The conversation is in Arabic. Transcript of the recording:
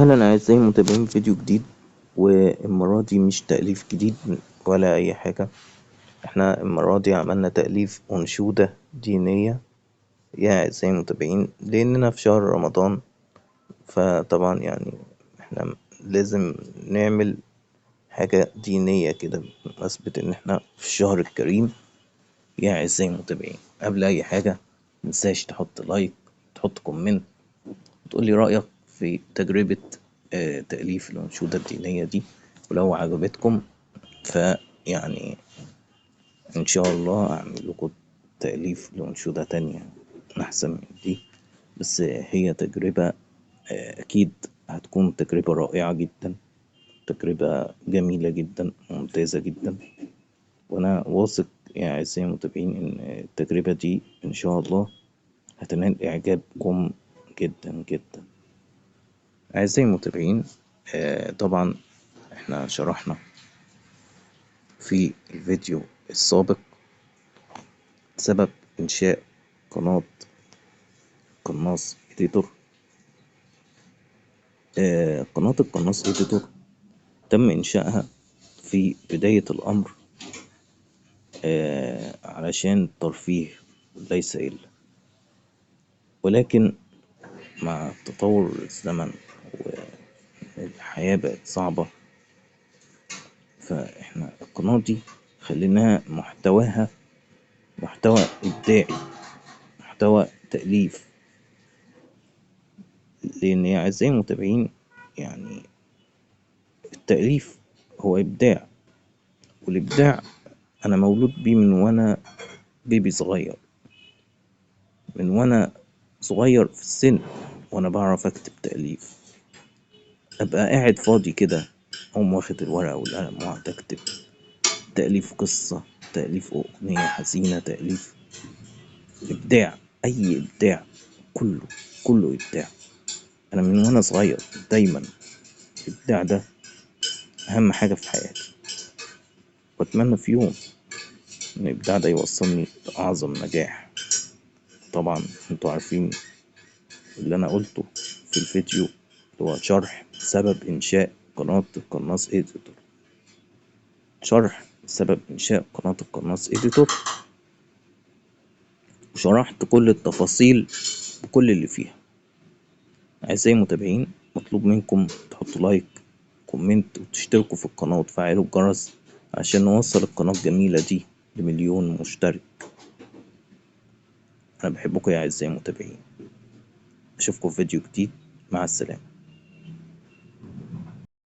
أهلا أعزائي المتابعين، فيديو جديد. والمرة دي مش تأليف جديد ولا أي حاجة. احنا المرة دي عملنا تأليف أنشودة دينية يا أعزائي المتابعين، لأننا في شهر رمضان. فطبعا يعني احنا لازم نعمل حاجة دينية كده بمناسبة إن احنا في الشهر الكريم. يا أعزائي المتابعين، قبل أي حاجة متنساش تحط لايك، تحط كومنت، وتقولي رأيك في تجربة تأليف الأنشودة الدينية دي. ولو عجبتكم فيعني إن شاء الله أعمل لكم تأليف لأنشودة تانية أحسن من دي. بس هي تجربة أكيد هتكون تجربة رائعة جدا، تجربة جميلة جدا، ممتازة جدا. وأنا واثق يا أعزائي المتابعين إن التجربة دي إن شاء الله هتنال إعجابكم جدا جدا. أعزائي المتابعين، طبعا احنا شرحنا في الفيديو السابق سبب إنشاء قناة قناص إديتور. قناة القناص إديتور تم إنشائها في بداية الأمر علشان ترفيه ليس إلا، ولكن مع تطور الزمن والحياة بقت صعبة، فإحنا القناة دي خليناها محتواها محتوى إبداعي، محتوى تأليف. لأن يا أعزائي المتابعين يعني التأليف هو إبداع، والإبداع أنا مولود بيه من وأنا بيبي صغير، من وأنا صغير في السن وأنا بعرف أكتب تأليف. أبقى قاعد فاضي كده أقوم واخد الورقة والقلم وأقعد أكتب تأليف قصة، تأليف أغنية حزينة، تأليف إبداع. أي إبداع، كله إبداع. أنا من وأنا صغير دايما الإبداع ده أهم حاجة في حياتي، وأتمنى في يوم إن الإبداع ده يوصلني لأعظم نجاح. طبعا انتوا عارفين اللي أنا قلته في الفيديو اللي هو شرح سبب إنشاء قناة القناص إديتور. شرح سبب إنشاء قناة القناص إديتور، وشرحت كل التفاصيل بكل اللي فيها. أعزائي المتابعين، مطلوب منكم تحطوا لايك، كومنت، وتشتركوا في القناة وتفعلوا الجرس عشان نوصل القناة الجميلة دي ل1,000,000 مشترك. أنا بحبكم يا أعزائي المتابعين، أشوفكم في فيديو جديد. مع السلامة.